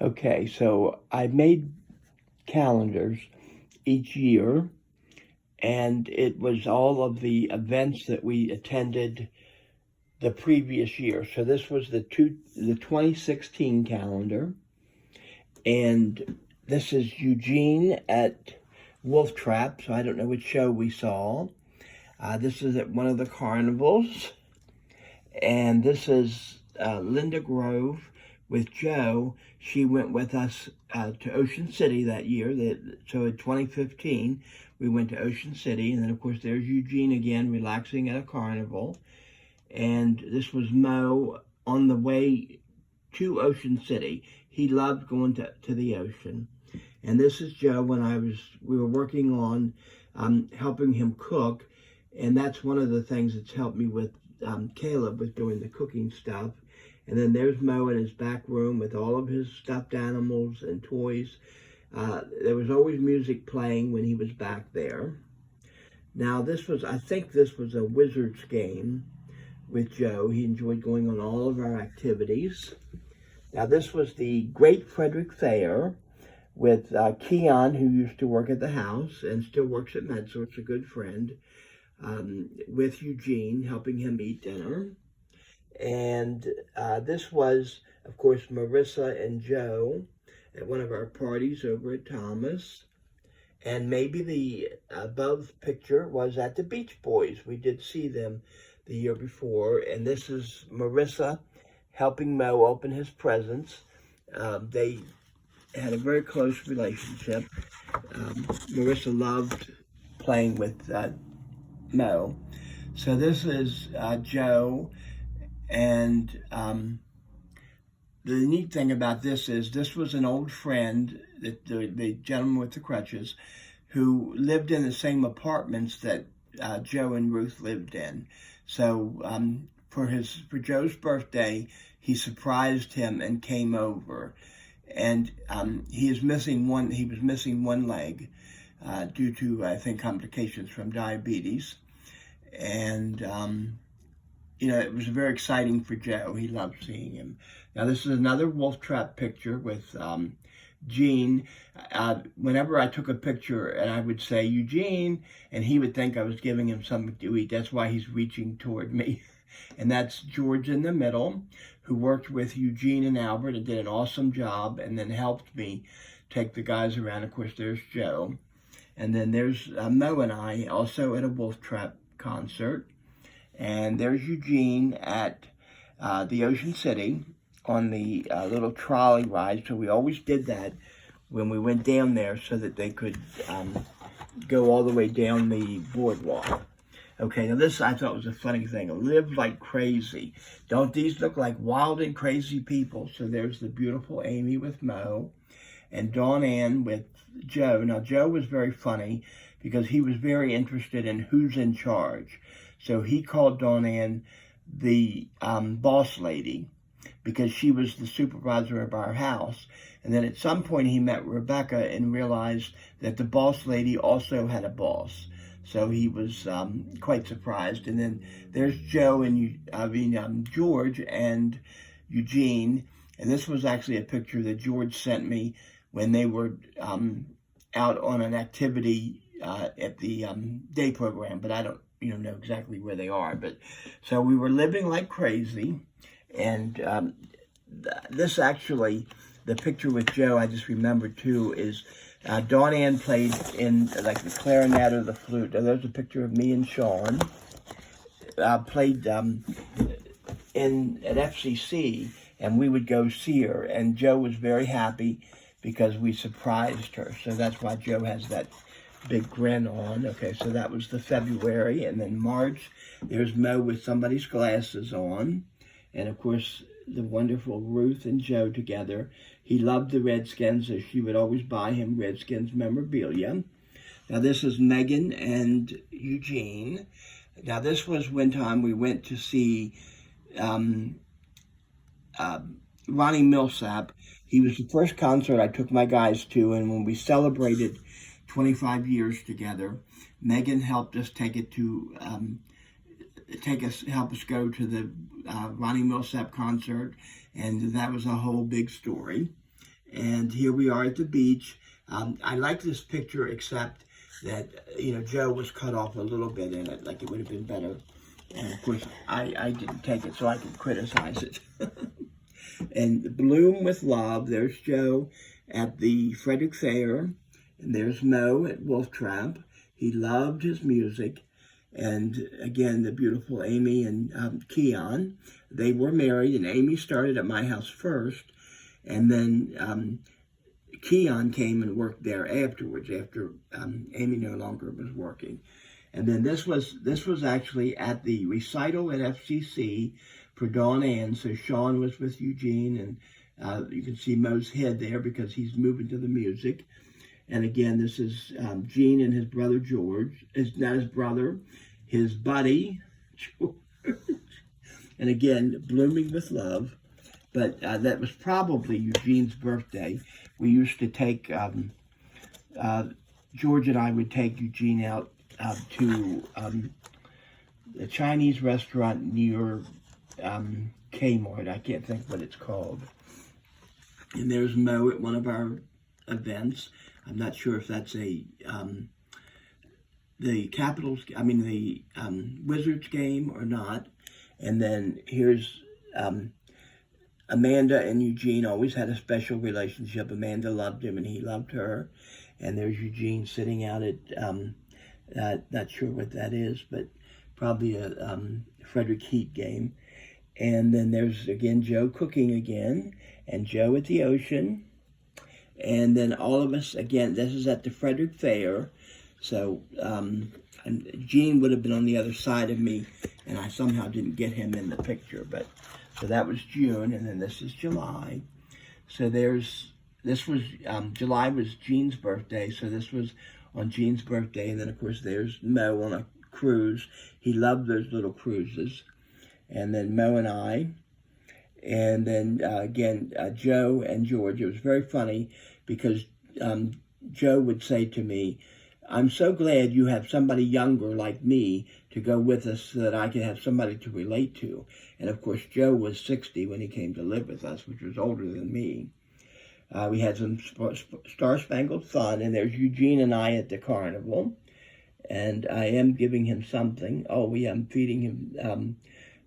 Okay, so I made calendars each year, and it was all of the events that we attended the previous year. So this was the 2016 calendar, and this is Eugene at Wolf Trap. So I don't know which show we saw. This is at one of the carnivals, and this is Linda Grove with Joe. She went with us to Ocean City that year. So in 2015, we went to Ocean City, and then of course there's Eugene again, relaxing at a carnival. And this was Mo on the way to Ocean City. He loved going to the ocean. And this is Joe when we were working on helping him cook, and that's one of the things that's helped me with Caleb with doing the cooking stuff. And then there's Mo in his back room with all of his stuffed animals and toys. There was always music playing when he was back there. Now I think this was a Wizards game with Joe. He enjoyed going on all of our activities. Now this was the Great Frederick Fair with Keon, who used to work at the house and still works at MedSource, a good friend, with Eugene, helping him eat dinner. And this was, of course, Marissa and Joe at one of our parties over at Thomas. And maybe the above picture was at the Beach Boys. We did see them the year before. And this is Marissa helping Mo open his presents. They had a very close relationship. Marissa loved playing with Mo. So this is Joe, and the neat thing about this is this was an old friend, the gentleman with the crutches, who lived in the same apartments that Joe and Ruth lived in. So for Joe's birthday, he surprised him and came over. And he was missing one leg due to, I think, complications from diabetes. And, it was very exciting for Joe. He loved seeing him. Now, this is another Wolf Trap picture with Gene. Whenever I took a picture and I would say, Eugene, and he would think I was giving him something to eat. That's why he's reaching toward me. And that's George in the middle, who worked with Eugene and Albert and did an awesome job, and then helped me take the guys around. Of course, there's Joe. And then there's Mo and I, also at a Wolf Trap concert. And there's Eugene at the Ocean City on the little trolley ride. So we always did that when we went down there so that they could go all the way down the boardwalk. Okay, now this I thought was a funny thing. Live like crazy. Don't these look like wild and crazy people? So there's the beautiful Amy with Mo and Dawn Ann with Joe. Now Joe was very funny because he was very interested in who's in charge. So he called Dawn Ann the boss lady because she was the supervisor of our house. And then at some point he met Rebecca and realized that the boss lady also had a boss. So he was quite surprised. And then there's Joe and George and Eugene. And this was actually a picture that George sent me when they were out on an activity at the day program. But I don't know exactly where they are. But so we were living like crazy. And this actually, the picture with Joe, I just remembered too, is Dawn Ann played in like the clarinet or the flute. Now, there's a picture of me and Sean. Played at FCC, and we would go see her. And Joe was very happy because we surprised her. So that's why Joe has that big grin on. Okay, so that was the February. And then March, there's Mo with somebody's glasses on. And of course, the wonderful Ruth and Joe together. He loved the Redskins, so she would always buy him Redskins memorabilia. Now this is Megan and Eugene. Now this was one time we went to see Ronnie Millsap. He was the first concert I took my guys to, and when we celebrated 25 years together, Megan helped us help us go to the Ronnie Millsap concert, and that was a whole big story. And here we are at the beach. I like this picture, except that, Joe was cut off a little bit in it, like it would have been better. And of course, I didn't take it, so I can criticize it. And Bloom with Love, there's Joe at the Frederick Fair, and there's Mo at Wolf Trap. He loved his music. And again, the beautiful Amy and Keon, they were married, and Amy started at my house first, and then Keon came and worked there afterwards, after Amy no longer was working. And then this was actually at the recital at FCC for Dawn Ann. So Sean was with Eugene, and you can see Mo's head there because he's moving to the music. And again, this is Gene and his brother George. It's not his brother, his buddy, George. And again, Blooming with Love. But that was probably Eugene's birthday. We used to take, George and I would take Eugene out to a Chinese restaurant near Kmart. I can't think what it's called. And there's Mo at one of our events. I'm not sure if that's the Wizards game or not. And then here's Amanda and Eugene always had a special relationship. Amanda loved him and he loved her. And there's Eugene sitting out at, not sure what that is, but probably a Frederick Heat game. And then there's, again, Joe cooking again, and Joe at the ocean. And then all of us, again, this is at the Frederick Fair. So and Gene would have been on the other side of me, and I somehow didn't get him in the picture. But so that was June, and then this is July. So July was Gene's birthday, so this was on Gene's birthday. And then, of course, there's Mo on a cruise. He loved those little cruises. And then Mo and I. And then, again, Joe and George. It was very funny because Joe would say to me, "I'm so glad you have somebody younger like me to go with us so that I can have somebody to relate to." And, of course, Joe was 60 when he came to live with us, which was older than me. We had some Star-Spangled Fun, and there's Eugene and I at the carnival. And I am giving him something. Oh, I'm feeding him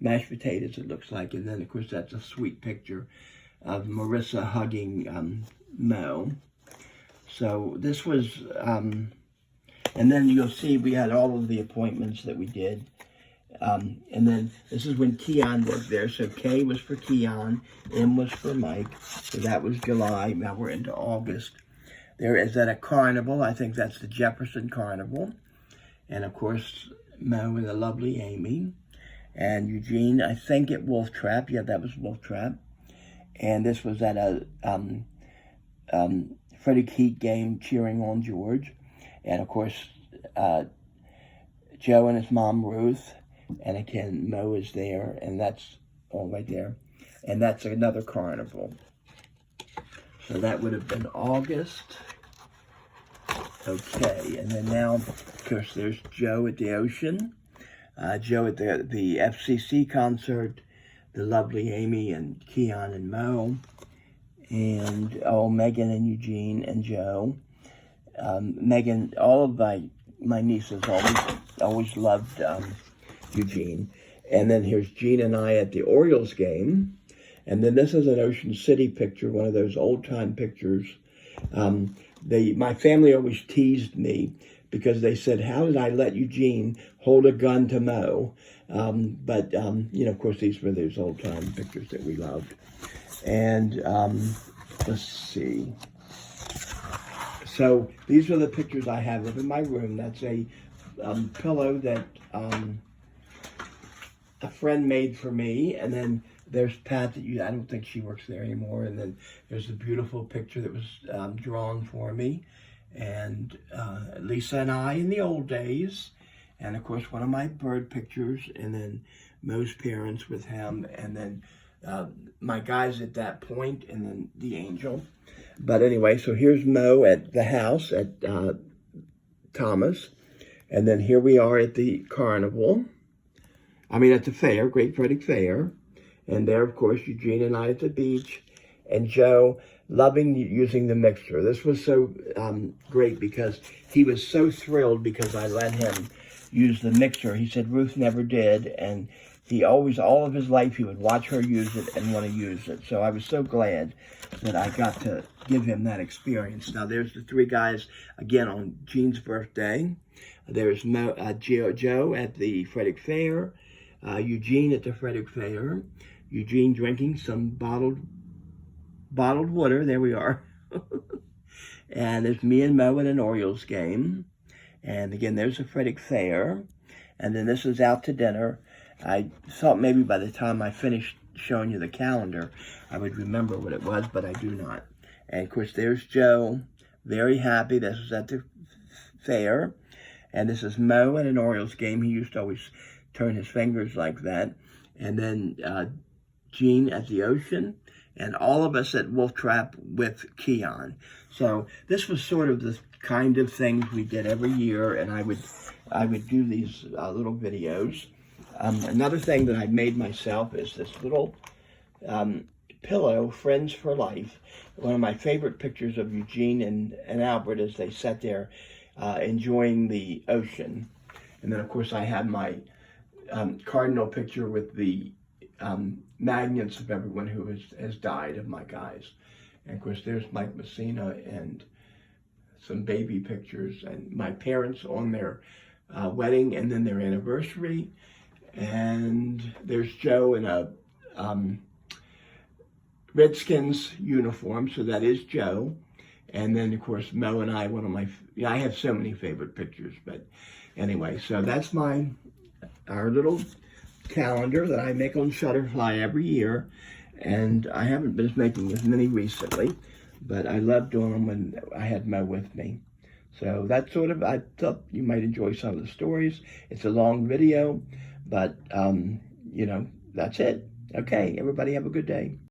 mashed potatoes, it looks like. And then, of course, that's a sweet picture of Marissa hugging Mo. So this was, and then you'll see we had all of the appointments that we did. And then this is when Keon was there. So K was for Keon, M was for Mike. So that was July. Now we're into August. There is at a carnival. I think that's the Jefferson Carnival. And of course, Mo and the lovely Amy. And Eugene, I think at Wolf Trap. Yeah, that was Wolf Trap. And this was at a Frederick Heat game cheering on George. And of course, Joe and his mom, Ruth. And again, Mo is there, and that's all right there. And that's another carnival. So that would have been August. Okay, and then now, of course, there's Joe at the ocean. Joe at the FCC concert. The lovely Amy and Keon and Mo. And, Megan and Eugene and Joe. Megan, all of my nieces always loved Eugene. And then here's Gene and I at the Orioles game. And then this is an Ocean City picture, one of those old-time pictures. My family always teased me because they said, "How did I let Eugene hold a gun to Mo?" But of course, these were those old-time pictures that we loved. And let's see. So these are the pictures I have in my room. That's a pillow that a friend made for me, and then there's Pat I don't think she works there anymore, and then there's a beautiful picture that was drawn for me, and Lisa and I in the old days, and of course one of my bird pictures, and then Mo's parents with him, and then my guys at that point, and then the angel. But anyway, so here's Mo at the house at Thomas, and then here we are at the carnival. At the fair, Great Frederick Fair. And there, of course, Eugene and I at the beach. And Joe, loving using the mixer. This was so great because he was so thrilled because I let him use the mixer. He said Ruth never did, and he always, all of his life, he would watch her use it and want to use it. So I was so glad that I got to give him that experience. Now there's the three guys, again, on Gene's birthday. There's Joe at the Frederick Fair, Eugene at the Frederick Fair, Eugene drinking some bottled water, there we are. And there's me and Mo at an Orioles game. And again, there's the Frederick Fair. And then this is out to dinner. I thought maybe by the time I finished showing you the calendar, I would remember what it was, but I do not. And of course, there's Joe, very happy. This is at the fair. And this is Mo at an Orioles game. He used to always turn his fingers like that. And then Gene at the ocean. And all of us at Wolf Trap with Keon. So this was sort of the kind of things we did every year, and I would do these little videos. Another thing that I made myself is this little pillow, Friends for Life. One of my favorite pictures of Eugene and Albert as they sat there enjoying the ocean. And then, of course, I have my cardinal picture with the magnets of everyone who has died, of my guys. And of course, there's Mike Messina and some baby pictures, and my parents on their wedding and then their anniversary. And there's Joe in a Redskins uniform, so that is Joe. And then, of course, Mo and I, I have so many favorite pictures, but anyway, so that's our little calendar that I make on Shutterfly every year. And I haven't been making as many recently, but I love doing them when I had Mo with me. So that's sort of, I thought you might enjoy some of the stories. It's a long video, but, you know, that's it. Okay, everybody have a good day.